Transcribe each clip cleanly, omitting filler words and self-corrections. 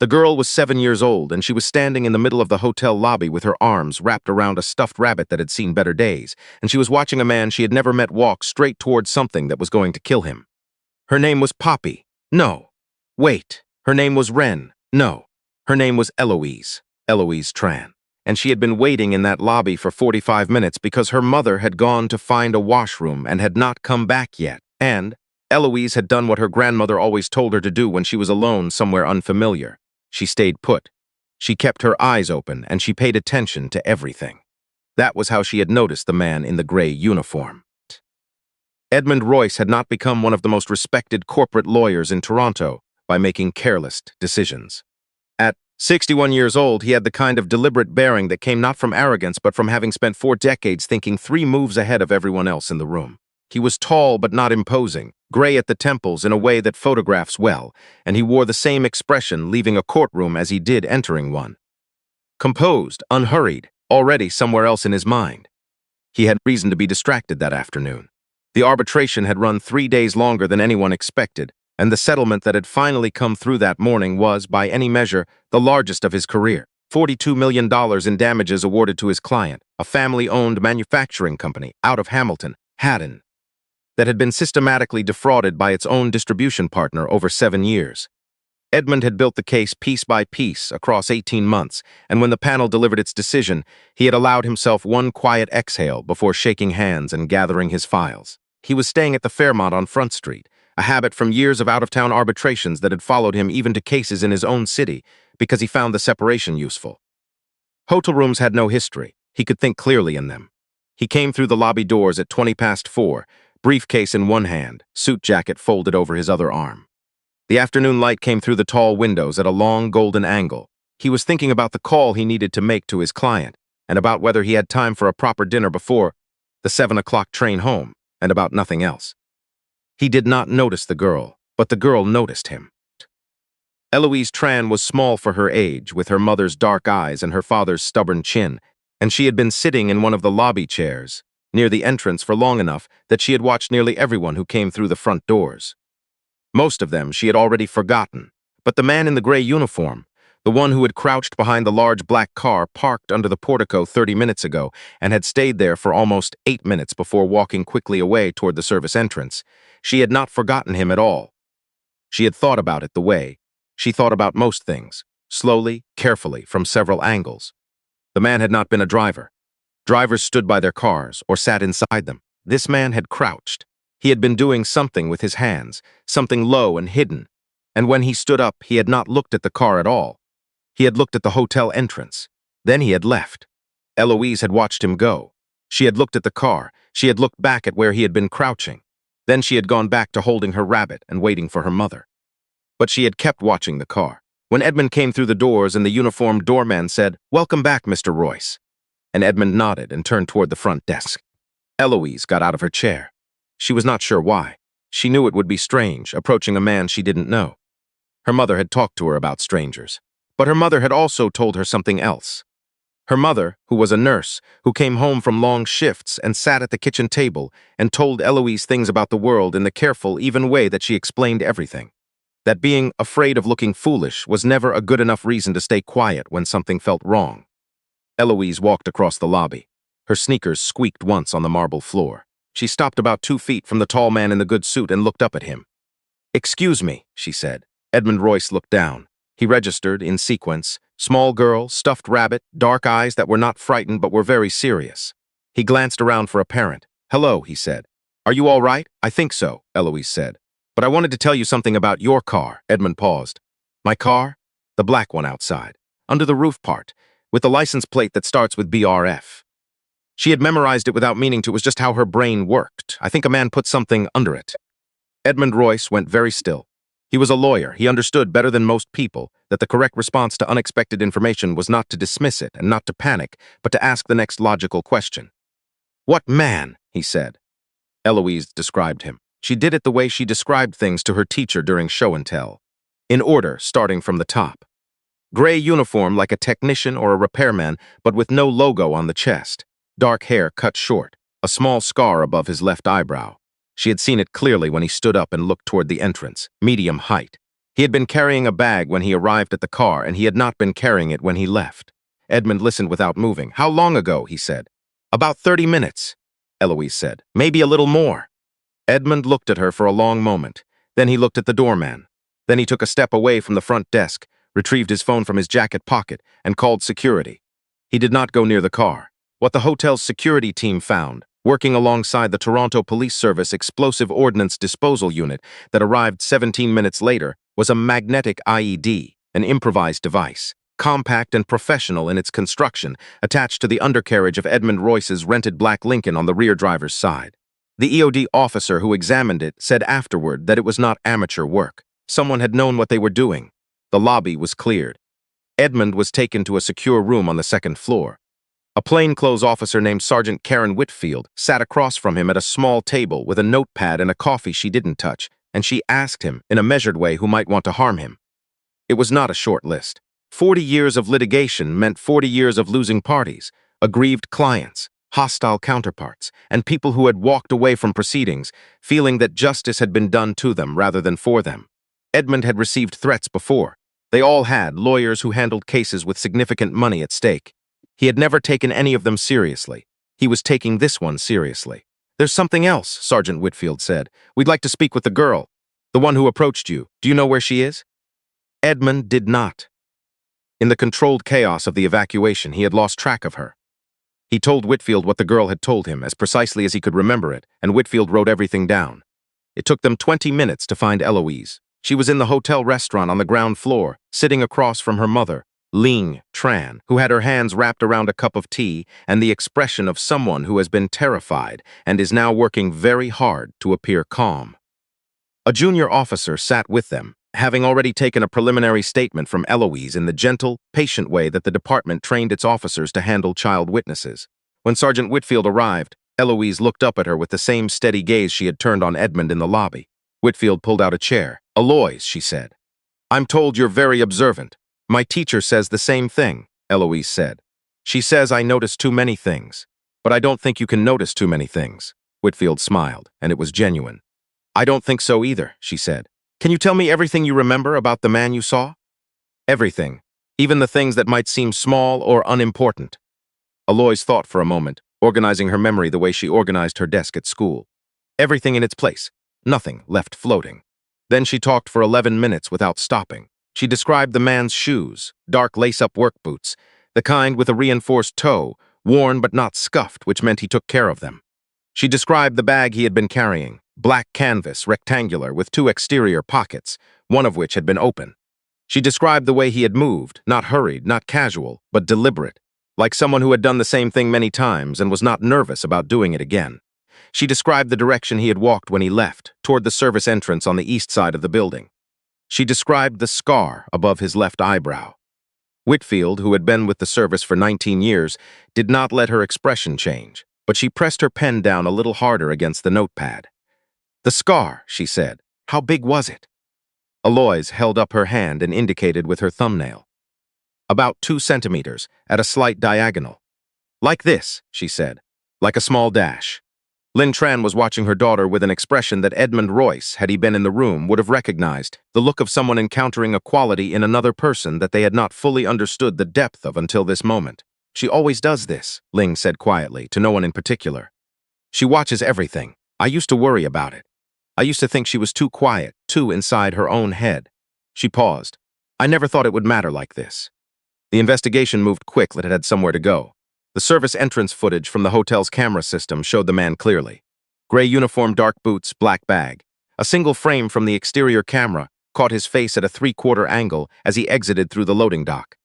The girl was 7 years old, and she was standing in the middle of the hotel lobby with her arms wrapped around a stuffed rabbit that had seen better days, and she was watching a man she had never met walk straight towards something that was going to kill him. Her name was Poppy. No. Wait. Her name was Wren. No. Her name was Eloise. Eloise Tran. And she had been waiting in that lobby for 45 minutes because her mother had gone to find a washroom and had not come back yet. And Eloise had done what her grandmother always told her to do when she was alone somewhere unfamiliar. She stayed put. She kept her eyes open, and she paid attention to everything. That was how she had noticed the man in the gray uniform. Edmund Royce had not become one of the most respected corporate lawyers in Toronto by making careless decisions. At 61 years old, he had the kind of deliberate bearing that came not from arrogance but from having spent 4 decades thinking 3 moves ahead of everyone else in the room. He was tall but not imposing, gray at the temples in a way that photographs well, and he wore the same expression leaving a courtroom as he did entering one. Composed, unhurried, already somewhere else in his mind. He had reason to be distracted that afternoon. The arbitration had run 3 days longer than anyone expected, and the settlement that had finally come through that morning was, by any measure, the largest of his career. $42 million in damages awarded to his client, a family-owned manufacturing company out of Hamilton, Haddon, that had been systematically defrauded by its own distribution partner over 7 years. Edmund had built the case piece by piece across 18 months, and when the panel delivered its decision, he had allowed himself one quiet exhale before shaking hands and gathering his files. He was staying at the Fairmont on Front Street, a habit from years of out-of-town arbitrations that had followed him even to cases in his own city, because he found the separation useful. Hotel rooms had no history. He could think clearly in them. He came through the lobby doors at 4:20, briefcase in one hand, suit jacket folded over his other arm. The afternoon light came through the tall windows at a long golden angle. He was thinking about the call he needed to make to his client, and about whether he had time for a proper dinner before the 7 o'clock train home, and about nothing else. He did not notice the girl, but the girl noticed him. Eloise Tran was small for her age, with her mother's dark eyes and her father's stubborn chin, and she had been sitting in one of the lobby chairs, near the entrance for long enough that she had watched nearly everyone who came through the front doors. Most of them she had already forgotten, but the man in the gray uniform, the one who had crouched behind the large black car parked under the portico 30 minutes ago and had stayed there for almost 8 minutes before walking quickly away toward the service entrance, she had not forgotten him at all. She had thought about it the way she thought about most things, slowly, carefully, from several angles. The man had not been a driver. Drivers stood by their cars or sat inside them. This man had crouched. He had been doing something with his hands, something low and hidden, and when he stood up, he had not looked at the car at all. He had looked at the hotel entrance. Then he had left. Eloise had watched him go. She had looked at the car. She had looked back at where he had been crouching. Then she had gone back to holding her rabbit and waiting for her mother. But she had kept watching the car. When Edmund came through the doors and the uniformed doorman said, "Welcome back, Mr. Royce," and Edmund nodded and turned toward the front desk, Eloise got out of her chair. She was not sure why. She knew it would be strange, approaching a man she didn't know. Her mother had talked to her about strangers. But her mother had also told her something else. Her mother, who was a nurse, who came home from long shifts and sat at the kitchen table and told Eloise things about the world in the careful, even way that she explained everything. That being afraid of looking foolish was never a good enough reason to stay quiet when something felt wrong. Eloise walked across the lobby. Her sneakers squeaked once on the marble floor. She stopped about 2 feet from the tall man in the good suit and looked up at him. "Excuse me," she said. Edmund Royce looked down. He registered, in sequence, small girl, stuffed rabbit, dark eyes that were not frightened but were very serious. He glanced around for a parent. "Hello," he said. "Are you all right?" "I think so," Eloise said. "But I wanted to tell you something about your car." Edmund paused. "My car?" "The black one outside, under the roof part, with the license plate that starts with BRF. She had memorized it without meaning to. It was just how her brain worked. I think a man put something under it." Edmund Royce went very still. He was a lawyer. He understood better than most people that the correct response to unexpected information was not to dismiss it and not to panic, but to ask the next logical question. "What man?" he said. Eloise described him. She did it the way she described things to her teacher during show and tell, in order, starting from the top. Gray uniform like a technician or a repairman, but with no logo on the chest. Dark hair cut short, a small scar above his left eyebrow. She had seen it clearly when he stood up and looked toward the entrance. Medium height. He had been carrying a bag when he arrived at the car, and he had not been carrying it when he left. Edmund listened without moving. "How long ago?" he said. "About 30 minutes," Eloise said. "Maybe a little more." Edmund looked at her for a long moment. Then he looked at the doorman. Then he took a step away from the front desk, retrieved his phone from his jacket pocket, and called security. He did not go near the car. What the hotel's security team found, working alongside the Toronto Police Service Explosive Ordnance Disposal Unit that arrived 17 minutes later, was a magnetic IED, an improvised device, compact and professional in its construction, attached to the undercarriage of Edmund Royce's rented black Lincoln on the rear driver's side. The EOD officer who examined it said afterward that it was not amateur work. Someone had known what they were doing. The lobby was cleared. Edmund was taken to a secure room on the second floor. A plainclothes officer named Sergeant Karen Whitfield sat across from him at a small table with a notepad and a coffee she didn't touch, and she asked him, in a measured way, who might want to harm him. It was not a short list. 40 years of litigation meant 40 years of losing parties, aggrieved clients, hostile counterparts, and people who had walked away from proceedings, feeling that justice had been done to them rather than for them. Edmund had received threats before. They all had lawyers who handled cases with significant money at stake. He had never taken any of them seriously. He was taking this one seriously. "There's something else," Sergeant Whitfield said. "We'd like to speak with the girl. The one who approached you. Do you know where she is?" Edmund did not. In the controlled chaos of the evacuation, he had lost track of her. He told Whitfield what the girl had told him as precisely as he could remember it, and Whitfield wrote everything down. It took them 20 minutes to find Eloise. She was in the hotel restaurant on the ground floor, sitting across from her mother, Ling Tran, who had her hands wrapped around a cup of tea and the expression of someone who has been terrified and is now working very hard to appear calm. A junior officer sat with them, having already taken a preliminary statement from Eloise in the gentle, patient way that the department trained its officers to handle child witnesses. When Sergeant Whitfield arrived, Eloise looked up at her with the same steady gaze she had turned on Edmund in the lobby. Whitfield pulled out a chair. "Eloise," she said. "I'm told you're very observant. My teacher says the same thing," Eloise said. "She says I notice too many things. But I don't think you can notice too many things." Whitfield smiled, and it was genuine. "I don't think so either," she said. "Can you tell me everything you remember about the man you saw?" "Everything, even the things that might seem small or unimportant." Eloise thought for a moment, organizing her memory the way she organized her desk at school. Everything in its place, nothing left floating. Then she talked for 11 minutes without stopping. She described the man's shoes, dark lace-up work boots, the kind with a reinforced toe, worn but not scuffed, which meant he took care of them. She described the bag he had been carrying, black canvas, rectangular, with 2 exterior pockets, one of which had been open. She described the way he had moved, not hurried, not casual, but deliberate, like someone who had done the same thing many times and was not nervous about doing it again. She described the direction he had walked when he left, toward the service entrance on the east side of the building. She described the scar above his left eyebrow. Whitfield, who had been with the service for 19 years, did not let her expression change, but she pressed her pen down a little harder against the notepad. "The scar," she said. "How big was it?" Eloise held up her hand and indicated with her thumbnail. "About 2 centimeters, at a slight diagonal." "Like this," she said, "like a small dash." Lin Tran was watching her daughter with an expression that Edmund Royce, had he been in the room, would have recognized, the look of someone encountering a quality in another person that they had not fully understood the depth of until this moment. "She always does this," Ling said quietly, to no one in particular. "She watches everything. I used to worry about it. I used to think she was too quiet, too inside her own head." She paused. "I never thought it would matter like this." The investigation moved quick, but it had somewhere to go. The service entrance footage from the hotel's camera system showed the man clearly. Gray uniform, dark boots, black bag. A single frame from the exterior camera caught his face at a 3/4 angle as he exited through the loading dock.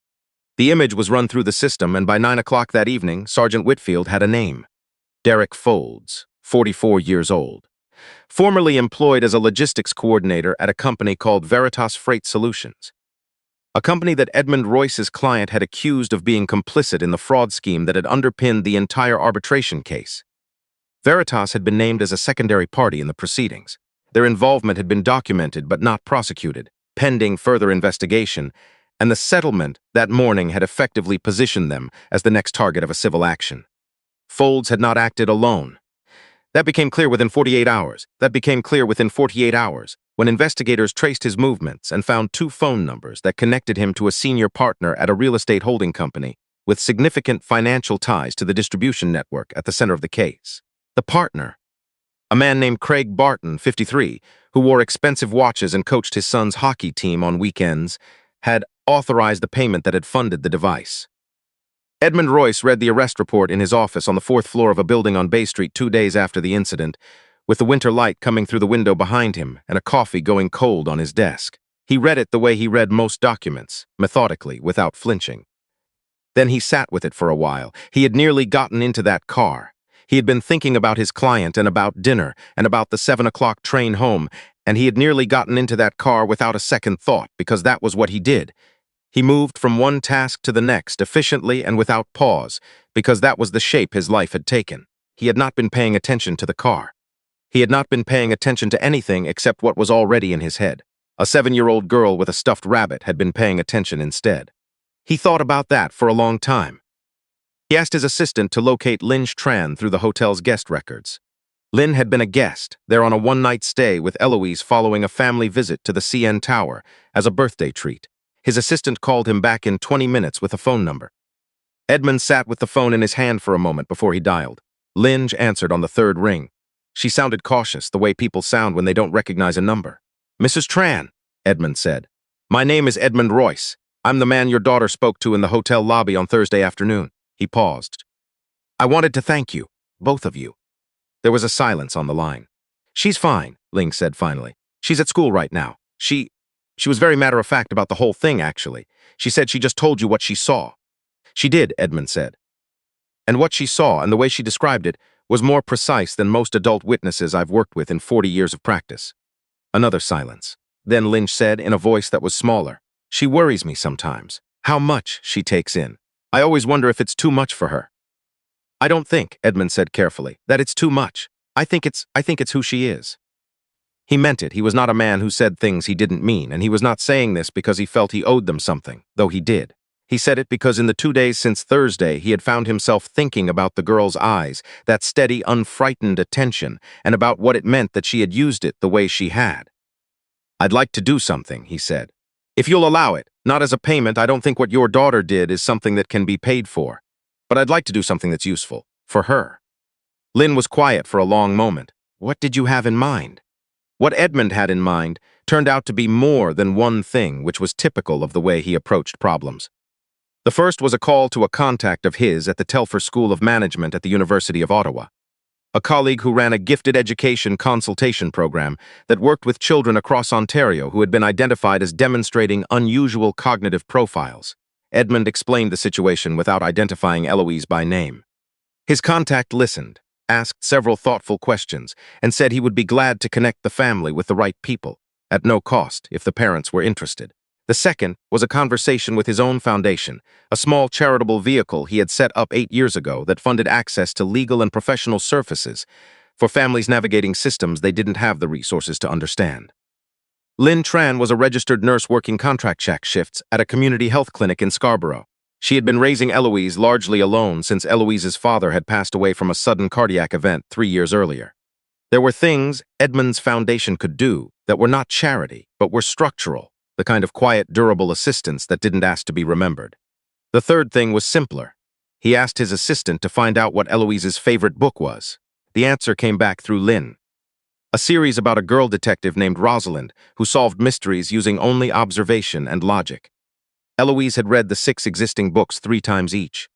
The image was run through the system, and by 9 o'clock that evening, Sergeant Whitfield had a name. Derek Folds, 44 years old. Formerly employed as a logistics coordinator at a company called Veritas Freight Solutions. A company that Edmund Royce's client had accused of being complicit in the fraud scheme that had underpinned the entire arbitration case. Veritas had been named as a secondary party in the proceedings. Their involvement had been documented but not prosecuted, pending further investigation, and the settlement that morning had effectively positioned them as the next target of a civil action. Folds had not acted alone. That became clear within 48 hours. when investigators traced his movements and found two phone numbers that connected him to a senior partner at a real estate holding company with significant financial ties to the distribution network at the center of the case. The partner, a man named Craig Barton, 53, who wore expensive watches and coached his son's hockey team on weekends, had authorized the payment that had funded the device. Edmund Royce read the arrest report in his office on the fourth floor of a building on Bay Street 2 days after the incident, with the winter light coming through the window behind him and a coffee going cold on his desk. He read it the way he read most documents, methodically, without flinching. Then he sat with it for a while. He had nearly gotten into that car. He had been thinking about his client and about dinner and about the 7 o'clock train home, and he had nearly gotten into that car without a second thought, because that was what he did. He moved from one task to the next efficiently and without pause, because that was the shape his life had taken. He had not been paying attention to the car. He had not been paying attention to anything except what was already in his head. A 7-year-old girl with a stuffed rabbit had been paying attention instead. He thought about that for a long time. He asked his assistant to locate Lynn Tran through the hotel's guest records. Lynn had been a guest there on a one-night stay with Eloise following a family visit to the CN Tower as a birthday treat. His assistant called him back in 20 minutes with a phone number. Edmund sat with the phone in his hand for a moment before he dialed. Lynn answered on the third ring. She sounded cautious, the way people sound when they don't recognize a number. "Mrs. Tran," Edmund said. "My name is Edmund Royce. I'm the man your daughter spoke to in the hotel lobby on Thursday afternoon." He paused. "I wanted to thank you, both of you." There was a silence on the line. "She's fine," Ling said finally. "She's at school right now. She was very matter-of-fact about the whole thing, actually. She said she just told you what she saw." "She did," Edmund said. "And what she saw and the way she described it was more precise than most adult witnesses I've worked with in 40 years of practice." Another silence. Then Lynch said in a voice that was smaller, "She worries me sometimes. How much she takes in. I always wonder if it's too much for her." "I don't think," Edmund said carefully, "that it's too much. I think it's who she is." He meant it. He was not a man who said things he didn't mean, and he was not saying this because he felt he owed them something, though he did. He said it because in the 2 days since Thursday, he had found himself thinking about the girl's eyes, that steady, unfrightened attention, and about what it meant that she had used it the way she had. "I'd like to do something," he said. "If you'll allow it, not as a payment. I don't think what your daughter did is something that can be paid for. But I'd like to do something that's useful. For her." Lynn was quiet for a long moment. What did you have in mind? What Edmund had in mind turned out to be more than one thing, which was typical of the way he approached problems. The first was a call to a contact of his at the Telfer School of Management at the University of Ottawa, a colleague who ran a gifted education consultation program that worked with children across Ontario who had been identified as demonstrating unusual cognitive profiles. Edmund explained the situation without identifying Eloise by name. His contact listened, asked several thoughtful questions, and said he would be glad to connect the family with the right people, at no cost if the parents were interested. The second was a conversation with his own foundation, a small charitable vehicle he had set up 8 years ago that funded access to legal and professional services for families navigating systems they didn't have the resources to understand. Lynn Tran was a registered nurse working contract shack shifts at a community health clinic in Scarborough. She had been raising Eloise largely alone since Eloise's father had passed away from a sudden cardiac event 3 years earlier. There were things Edmund's foundation could do that were not charity, but were structural, the kind of quiet, durable assistance that didn't ask to be remembered. The third thing was simpler. He asked his assistant to find out what Eloise's favorite book was. The answer came back through Lynn. A series about a girl detective named Rosalind who solved mysteries using only observation and logic. Eloise had read the 6 existing books 3 times each.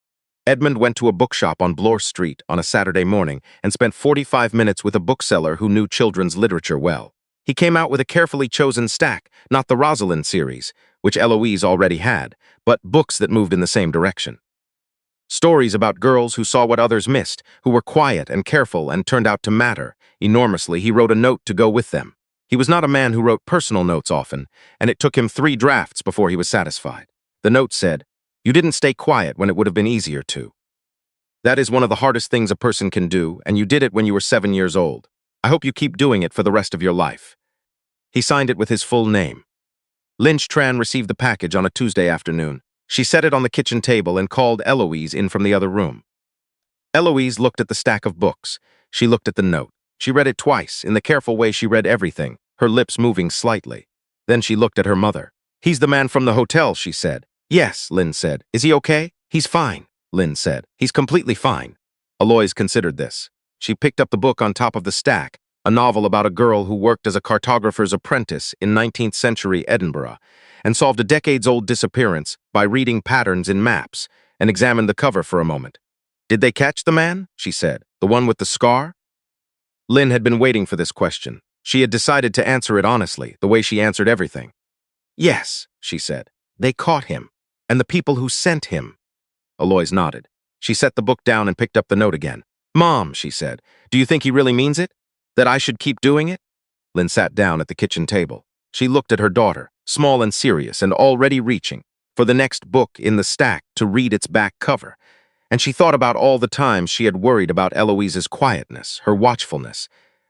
Edmund went to a bookshop on Bloor Street on a Saturday morning and spent 45 minutes with a bookseller who knew children's literature well. He came out with a carefully chosen stack, not the Rosalind series, which Eloise already had, but books that moved in the same direction. Stories about girls who saw what others missed, who were quiet and careful and turned out to matter enormously. He wrote a note to go with them. He was not a man who wrote personal notes often, and it took him 3 drafts before he was satisfied. The note said, "You didn't stay quiet when it would have been easier to. That is one of the hardest things a person can do, and you did it when you were 7 years old. I hope you keep doing it for the rest of your life." He signed it with his full name. Lynn Tran received the package on a Tuesday afternoon. She set it on the kitchen table and called Eloise in from the other room. Eloise looked at the stack of books. She looked at the note. She read it twice, in the careful way she read everything, her lips moving slightly. Then she looked at her mother. "He's the man from the hotel," she said. "Yes," Lynn said. "Is he okay?" "He's fine," Lynn said. "He's completely fine." Alois considered this. She picked up the book on top of the stack, a novel about a girl who worked as a cartographer's apprentice in 19th century Edinburgh, and solved a decades-old disappearance by reading patterns in maps, and examined the cover for a moment. "Did they catch the man?" she said. "The one with the scar?" Lynn had been waiting for this question. She had decided to answer it honestly, the way she answered everything. "Yes," she said. "They caught him. And the people who sent him." Alois nodded. She set the book down and picked up the note again. "Mom," she said, "do you think he really means it? That I should keep doing it?" Lynn sat down at the kitchen table. She looked at her daughter, small and serious and already reaching for the next book in the stack to read its back cover. And she thought about all the times she had worried about Eloise's quietness, her watchfulness,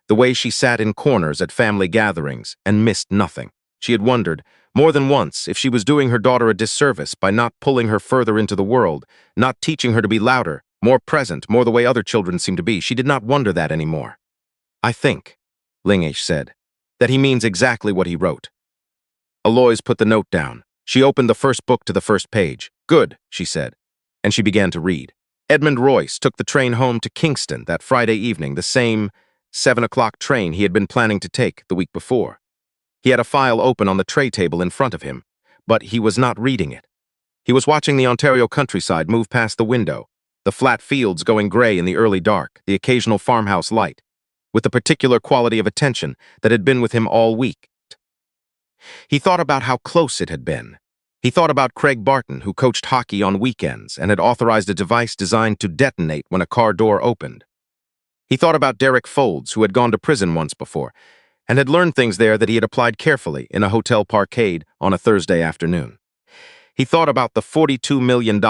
the way she sat in corners at family gatherings and missed nothing. She had wondered, more than once, if she was doing her daughter a disservice by not pulling her further into the world, not teaching her to be louder, more present, more the way other children seem to be. She did not wonder that anymore. "I think," Lingish said, "that he means exactly what he wrote." Alois put the note down. She opened the first book to the first page. "Good," she said, and she began to read. Edmund Royce took the train home to Kingston that Friday evening, the same 7 o'clock train he had been planning to take the week before. He had a file open on the tray table in front of him, but he was not reading it. He was watching the Ontario countryside move past the window, the flat fields going gray in the early dark, the occasional farmhouse light, with the particular quality of attention that had been with him all week. He thought about how close it had been. He thought about Craig Barton, who coached hockey on weekends and had authorized a device designed to detonate when a car door opened. He thought about Derek Folds, who had gone to prison once before, and had learned things there that he had applied carefully in a hotel parkade on a Thursday afternoon. He thought about the $42 million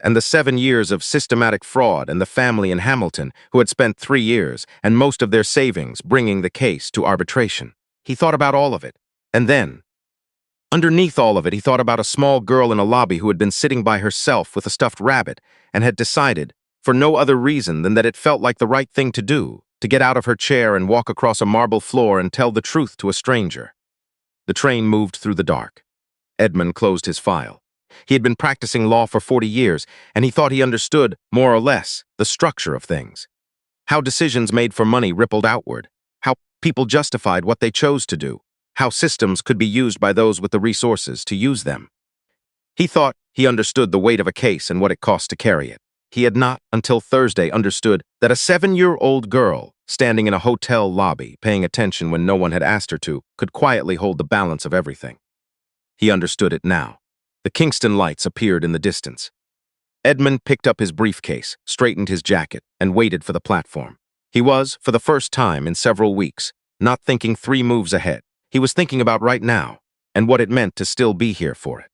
and the 7 years of systematic fraud and the family in Hamilton who had spent 3 years and most of their savings bringing the case to arbitration. He thought about all of it. And then, underneath all of it, he thought about a small girl in a lobby who had been sitting by herself with a stuffed rabbit and had decided, for no other reason than that it felt like the right thing to do, to get out of her chair and walk across a marble floor and tell the truth to a stranger. The train moved through the dark. Edmund closed his file. He had been practicing law for 40 years, and he thought he understood, more or less, the structure of things. How decisions made for money rippled outward. How people justified what they chose to do. How systems could be used by those with the resources to use them. He thought he understood the weight of a case and what it cost to carry it. He had not, until Thursday, understood that a 7-year-old girl, standing in a hotel lobby, paying attention when no one had asked her to, could quietly hold the balance of everything. He understood it now. The Kingston lights appeared in the distance. Edmund picked up his briefcase, straightened his jacket, and waited for the platform. He was, for the first time in several weeks, not thinking 3 moves ahead. He was thinking about right now, and what it meant to still be here for it.